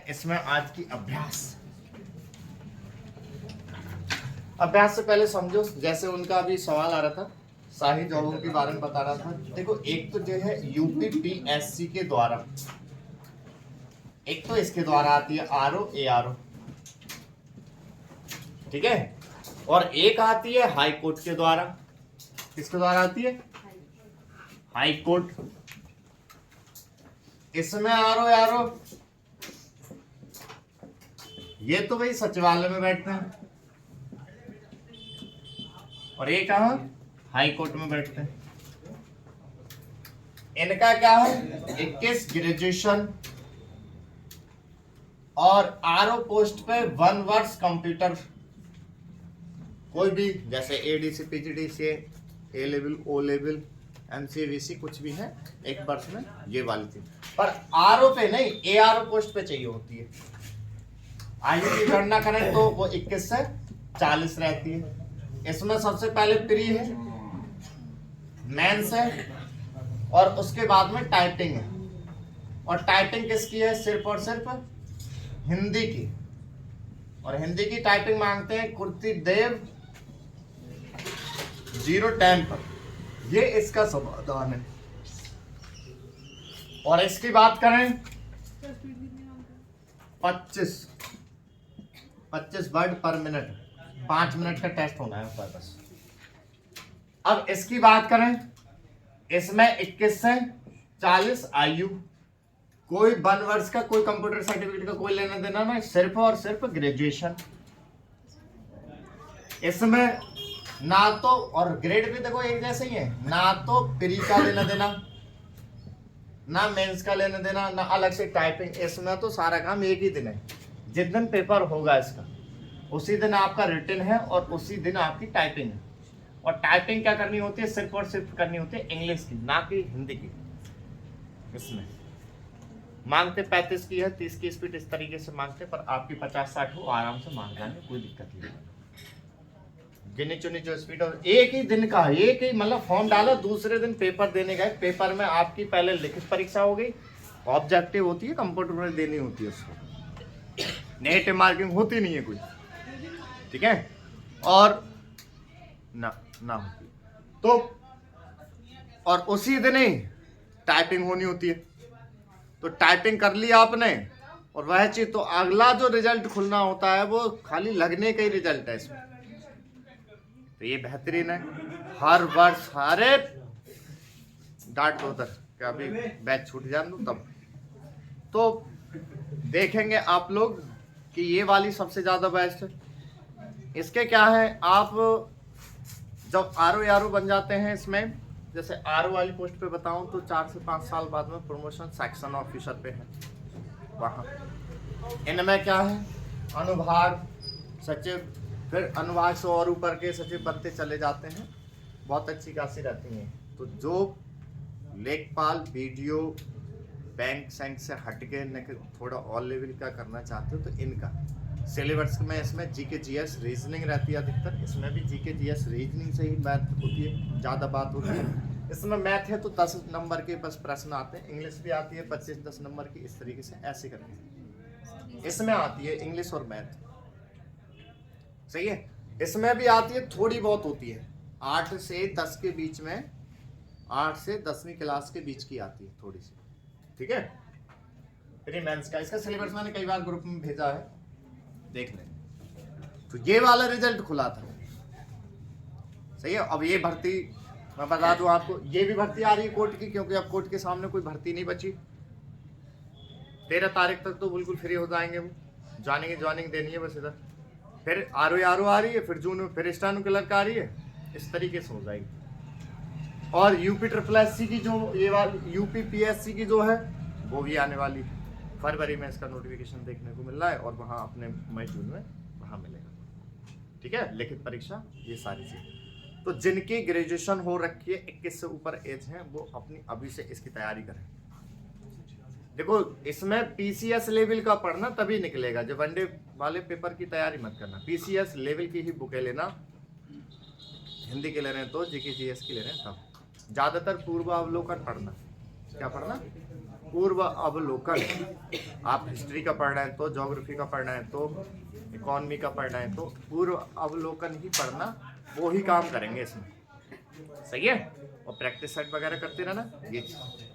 इसमें आज की अभ्यास से पहले समझो, जैसे उनका अभी सवाल आ रहा था शाही जॉबों के बारे में बता रहा था। देखो एक तो जो है यूपीपीएससी के द्वारा, एक तो इसके द्वारा आती है आरओ एआरओ, ठीक है, और एक आती है हाई कोर्ट के द्वारा। किसके द्वारा आती है? High court. इसमें आरओ एआरओ ये तो भाई सचिवालय में बैठते हैं, और ये कहां? हाई कोर्ट में बैठते हैं। इनका क्या है? 21 ग्रेजुएशन और आरओ पोस्ट पे 1 वर्ष कंप्यूटर, कोई भी जैसे एडीसी पीजीडीसी ए लेवल ओ लेवल एमसीवीसी कुछ भी है 1 वर्ष में, ये वाली थी। पर आरओ पे नहीं, एआरओ पोस्ट पे चाहिए होती है। आयु की गणना करें तो वो 21 से 40 रहती है। इसमें सबसे पहले प्री है, मेंस है, और उसके बाद में टाइपिंग है। और टाइपिंग किसकी है? सिर्फ और सिर्फ हिंदी की। और हिंदी की टाइपिंग मांगते हैं कुर्ती देव 010 पर। ये इसका समाधान है। और इसकी बात करें 25 वर्ड पर मिनट, 5 मिनट का टेस्ट होना है ऊपर बस। अब इसकी बात करें, इसमें 21 से 40 आयु, कोई 1 वर्ष का कोई कंप्यूटर सर्टिफिकेट का कोई लेना देना ना, सिर्फ और सिर्फ ग्रेजुएशन। इसमें ना तो, और ग्रेड भी देखो एक जैसे ही है, ना तो प्री का लेना देना, ना मेंस का लेना देना, ना अलग से टाइपिंग। इसमें तो सारा काम एक ही दिन है। जिस दिन पेपर होगा इसका उसी दिन आपका रिटन है और उसी दिन आपकी टाइपिंग है। और टाइपिंग क्या करनी होती है? सिर्फ और सिर्फ करनी होती है इंग्लिश की, ना कि हिंदी की। इसमें मांगते 35 की है, 30 की स्पीड इस तरीके से मांगते, पर आपकी 50-60 हो आराम से मांग जाएंगे, कोई दिक्कत नहीं। गिनी चुनी जो स्पीड, और एक ही दिन का, एक ही मतलब फॉर्म डाला, दूसरे दिन पेपर देने गए। पेपर में आपकी पहले लिखित परीक्षा हो गई, ऑब्जेक्टिव होती है, कंप्यूटर में देनी होती है उसको, नेगेटिव मार्किंग होती नहीं है कोई, ठीक है, और ना होती तो, और उसी दिन ही टाइपिंग होनी होती है। तो टाइपिंग कर लिया आपने, और वह चीज, तो अगला जो रिजल्ट खुलना होता है वो खाली लगने का ही रिजल्ट है इसमें। तो ये बेहतरीन है। हर वर्ष, अरे डांट दो उधर, क्या अभी बैच छूट जाए तब तो देखेंगे आप लोग कि ये वाली सबसे ज्यादा बेस्ट है। इसके क्या है, आप जब आरओ एआरओ बन जाते हैं, इसमें जैसे आरओ वाली पोस्ट पे बताऊं तो 4 से 5 साल बाद में प्रमोशन सेक्शन ऑफिसर पे है वहाँ। इनमें क्या है, अनुभाग सचिव, फिर अनुभाग से और ऊपर के सचिव बनते चले जाते हैं, बहुत अच्छी खासी रहती हैं। तो जो लेखपाल वीडियो बैंक सैंक से हटके थोड़ा और लेवल का करना चाहते हो तो इनका सिलेबस में, इसमें जीके जीएस रीजनिंग रहती है अधिकतर। इसमें भी जीके जीएस रीजनिंग से ही मैथ होती है, ज़्यादा बात होती है। इसमें मैथ है तो 10 नंबर के बस प्रश्न आते हैं, इंग्लिश भी आती है 25-10 नंबर की, इस तरीके से ऐसे करके इसमें आती है इंग्लिश और मैथ, सही है। इसमें भी आती है, थोड़ी बहुत होती है, 8 से 10 के बीच में, 8 से 10वीं क्लास के बीच की आती है थोड़ी सी, ठीक है। प्री मेंस का इसका सिलेबस मैंने कई बार ग्रुप में भेजा है, देख लें। तो ये वाला रिजल्ट खुला था, सही है। अब ये भर्ती मैं बता दूं आपको, ये भी भर्ती आ रही है कोर्ट की, क्योंकि अब कोर्ट के सामने कोई भर्ती नहीं बची। 13 तारीख तक तो बिल्कुल फ्री हो जाएंगे वो, ज्वाइनिंग देनी है बस इधर। फिर आरओ आ रही है, फिर जून में फिर स्टेनो क्लर्क आ रही है, इस तरीके से हो जाएगी। और यूपी ट्रिपल एससी की जो ये वाली यूपी पीएससी की जो है वो भी आने वाली है। फरवरी में इसका नोटिफिकेशन देखने को मिल रहा है, और वहाँ अपने मई जून में वहाँ मिलेगा, ठीक है, लिखित परीक्षा, ये सारी चीज़। तो जिनकी ग्रेजुएशन हो रखी है, 21 से ऊपर एज है, वो अपनी अभी से इसकी तैयारी करें। देखो इसमें पीसीएस लेवल का पढ़ना तभी निकलेगा, जब वनडे वाले पेपर की तैयारी मत करना। पीसीएस लेवल की ही बुकें लेना, हिंदी के ले रहे हैं तो जीके जीएस की ले रहे हैं तब। ज़्यादातर पूर्वावलोकन पढ़ना, क्या पढ़ना? पूर्व अवलोकन। आप हिस्ट्री का पढ़ना है तो, ज्योग्राफी का पढ़ना है तो, इकोनॉमी का पढ़ना है तो पूर्व अवलोकन ही पढ़ना, वो ही काम करेंगे इसमें। सही है। और प्रैक्टिस सेट वगैरह करते रहना ये चीज।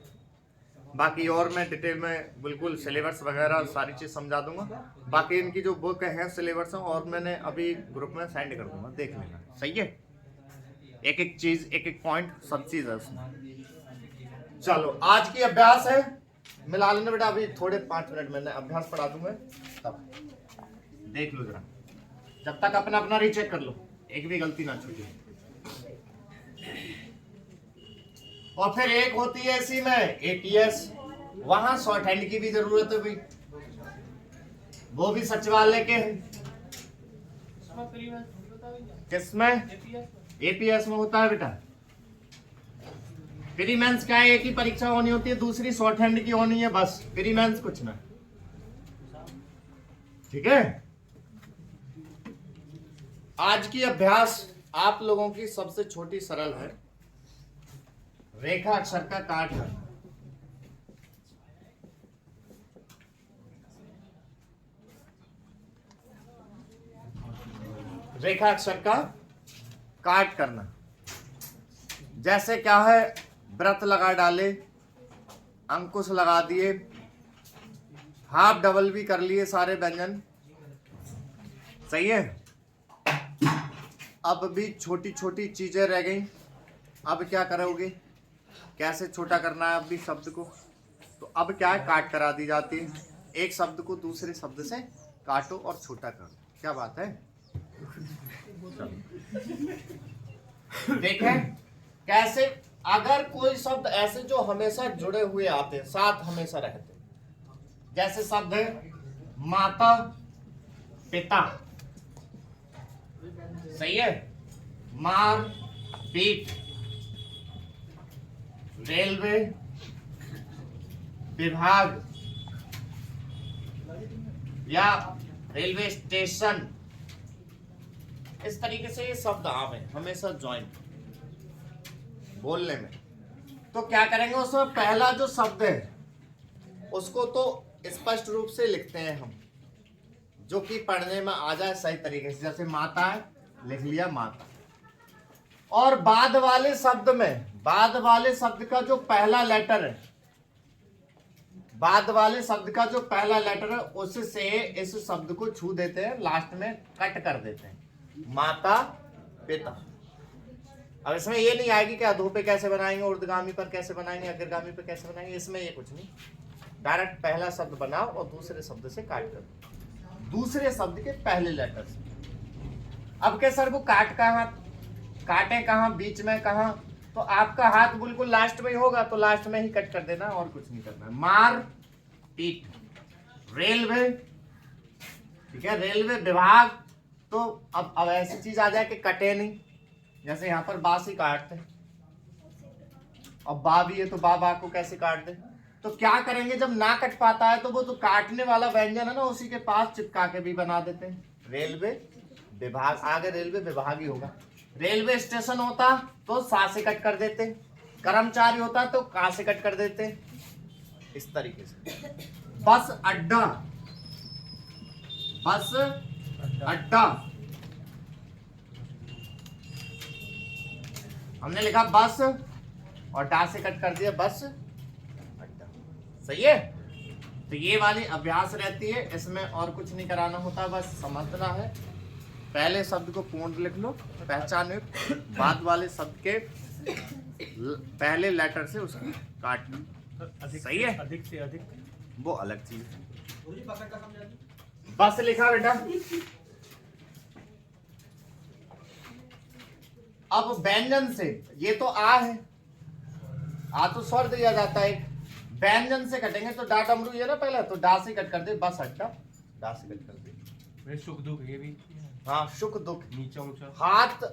बाकी और मैं डिटेल में बिल्कुल सिलेबस वगैरह सारी चीज समझा दूंगा। बाकी इनकी जो बुक है सिलेबस और मैंने अभी ग्रुप में सेंड कर दूंगा, देख लेना। सही है। एक एक चीज, एक एक पॉइंट, सब चीज है उसमें। चलो आज की अभ्यास है, मिला लेना बेटा। अभी थोड़े 5 मिनट मैंने अभ्यास पढ़ा दूंगा, तब देख लो जरा। जब तक अपना अपना रीचेक कर लो, एक भी गलती ना छूटे। और फिर एक होती है इसी में एटीएस, वहां शॉर्ट हैंड की भी जरूरत है भाई, वो भी सचिवालय के हैं। किसमें? एपीएस में होता है बेटा। प्री मेंस क्या है, एक ही परीक्षा होनी होती है, दूसरी शॉर्ट हैंड की होनी है बस। प्री मेंस कुछ ना। ठीक है। आज की अभ्यास आप लोगों की सबसे छोटी सरल है, रेखा अक्षर का काट करना। रेखा अक्षर का काट करना। जैसे क्या है, व्रत लगा डाले, अंकुश लगा दिए, हाफ डबल भी कर लिए सारे व्यंजन। सही है। अब भी छोटी छोटी चीजें रह गई। अब क्या करोगे, कैसे छोटा करना है अब भी शब्द को। तो अब क्या है, काट करा दी जाती है। एक शब्द को दूसरे शब्द से काटो और छोटा करो। क्या बात है। देखें कैसे, अगर कोई शब्द ऐसे जो हमेशा जुड़े हुए आते हैं, साथ हमेशा रहते हैं, जैसे शब्द है माता पिता। सही है। मार पीट, रेलवे विभाग या रेलवे स्टेशन, इस तरीके से ये शब्द आवे हमेशा ज्वाइंट बोलने में। तो क्या करेंगे, उसमें पहला जो शब्द है उसको तो स्पष्ट रूप से लिखते हैं हम, जो कि पढ़ने में आ जाए सही तरीके से। जैसे माता है, लिख लिया माता। और बाद वाले शब्द में, बाद वाले शब्द का जो पहला लेटर है, बाद वाले शब्द का जो पहला लेटर है उससे इस शब्द को छू देते हैं, लास्ट में कट कर देते हैं, माता पिता। अब इसमें ये नहीं आएगी कि अधो पे कैसे बनाएंगे, ऊर्ध्वगामी पर कैसे बनाएंगे, अग्रगामी पे कैसे बनाएंगे, इसमें ये कुछ नहीं। डायरेक्ट पहला शब्द बनाओ और दूसरे शब्द से काट कर दो, दूसरे शब्द के पहले लेटर से। अब क्या सर वो काट कहाँ, काटे कहाँ, बीच में कहाँ, तो आपका हाथ बिल्कुल लास्ट में ही होगा, तो लास्ट में ही कट कर देना और कुछ नहीं करना। मार पीट, रेलवे, ठीक है, रेलवे विभाग। तो अब ऐसी चीज आ जाए कि कटे नहीं, जैसे यहाँ पर बा से काटते, अब बा भी है तो बा को कैसे काट दे। तो क्या करेंगे, जब ना कट पाता है तो वो तो काटने वाला व्यंजन है ना, उसी के पास चिपका के भी बना देते हैं। रेलवे विभाग, आगे रेलवे विभाग ही होगा। रेलवे स्टेशन होता तो सा से कट कर देते, कर्मचारी होता तो का से कट कर देते, इस तरीके से। बस अड्डा, बस अड्डा, हमने लिखा बस और डा से कट कर दिया बस अड्डा। सही है। तो ये वाली अभ्यास रहती है, इसमें और कुछ नहीं कराना होता, बस समझना है। पहले शब्द को पूर्ण लिख लो, पहचान, बाद वाले शब्द के पहले लेटर से उसकी काटना। सही है। अधिक से अधिक वो अलग चीज है। बस लिखा बेटा। अब व्यंजन से, ये तो आ है, आ तो स्वर दिया जाता है। व्यंजन से कटेंगे तो डा डमरू ये ना पहले, तो डा से कट कर दे, बस अड्डा, डा से कट कर दे। सुख दुख ये भी, हाँ, सुख दुख, नीचा ऊंचा। हाथ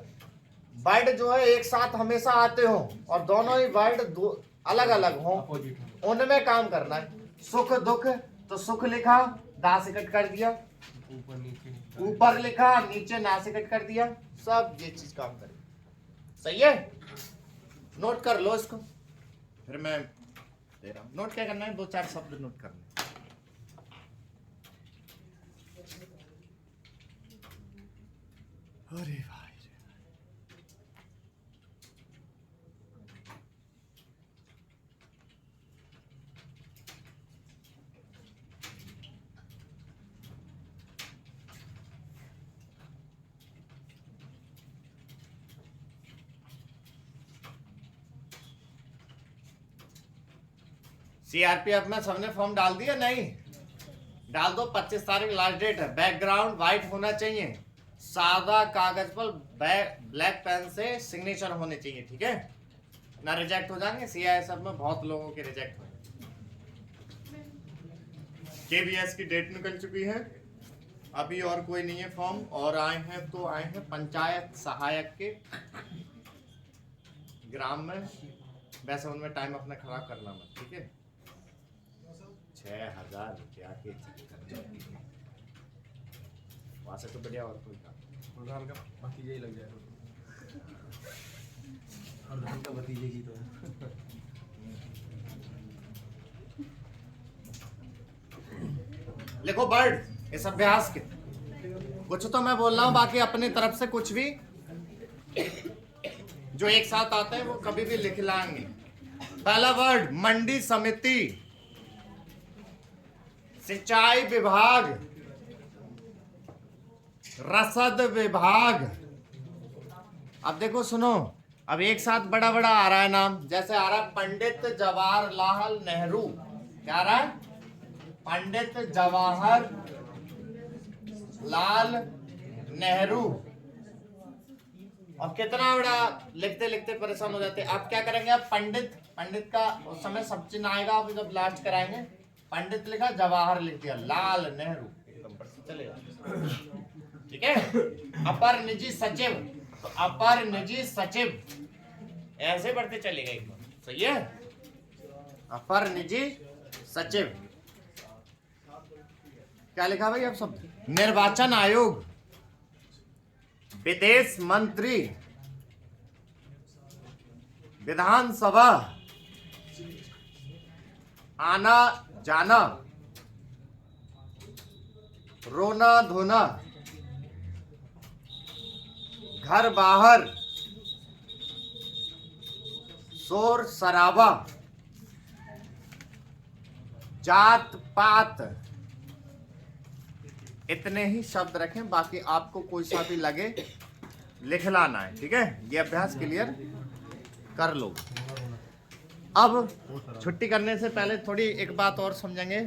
वर्ड जो है एक साथ हमेशा आते हो और दोनों ही वर्ड अलग अलग हो, उनमें काम करना है। सुख दुख, तो सुख लिखा, दा से कट कर दिया, ऊपर नीचे, ऊपर लिखा, नीचे ना से कट कर दिया, सब ये चीज काम करेगी। सही है। नोट कर लो इसको, फिर मैं दे रहा हूँ। नोट क्या करना है, 2-4 शब्द नोट करने। अरे भाई सीआरपीएफ में सबने फॉर्म डाल दिया? नहीं डाल दो। 25 तारीख लास्ट डेट है। बैकग्राउंड व्हाइट होना चाहिए, सादा कागज पर ब्लैक पेन से सिग्नेचर होने चाहिए, ठीक है ना? रिजेक्ट हो जाएंगे। सीआईएसएफ में बहुत लोगों के रिजेक्ट हुए। केबीएस की डेट निकल चुकी है अभी, और कोई नहीं है फॉर्म। और आए हैं तो आए हैं पंचायत सहायक के ग्राम में। वैसे उनमें टाइम अपना खराब करना मत, ठीक है? 6,000 रुपया के चक्कर में वहां से तो बढ़िया और कोई काम। प्रधान का भतीजा ही लग जाएगा। प्रधान का भतीजे की तो लिखो वर्ड इस अभ्यास के। कुछ तो मैं बोल रहा हूं, बाकी अपनी तरफ से कुछ भी जो एक साथ आते हैं वो कभी भी लिख लाएंगे। पहला वर्ड मंडी समिति, सिंचाई विभाग, रसद विभाग। अब देखो सुनो, अब एक साथ बड़ा बड़ा आ रहा है नाम। जैसे आ रहा है पंडित जवाहरलाल नेहरू। क्या आ रहा है? पंडित जवाहर लाल नेहरू। अब कितना बड़ा लिखते लिखते परेशान हो जाते हैं। आप क्या करेंगे? आप पंडित का उस समय सब चिन्ह आएगा, आप जब लास्ट कराएंगे। पंडित लिखा, जवाहर लिख दिया, लाल नेहरू, एकदम पर चलेगा, ठीक है? अपर निजी सचिव, तो अपर निजी सचिव ऐसे बढ़ते चलेगा एकदम, सही है? अपर निजी सचिव। क्या लिखा भाई अब सब? निर्वाचन आयोग, विदेश मंत्री, विधानसभा, आना जाना, रोना धोना, घर बाहर, शोर शराबा, जात पात। इतने ही शब्द रखें, बाकी आपको कोई सा भी लगे लिख लाना है, ठीक है? ये अभ्यास क्लियर कर लो। अब छुट्टी करने से पहले थोड़ी एक बात और समझेंगे।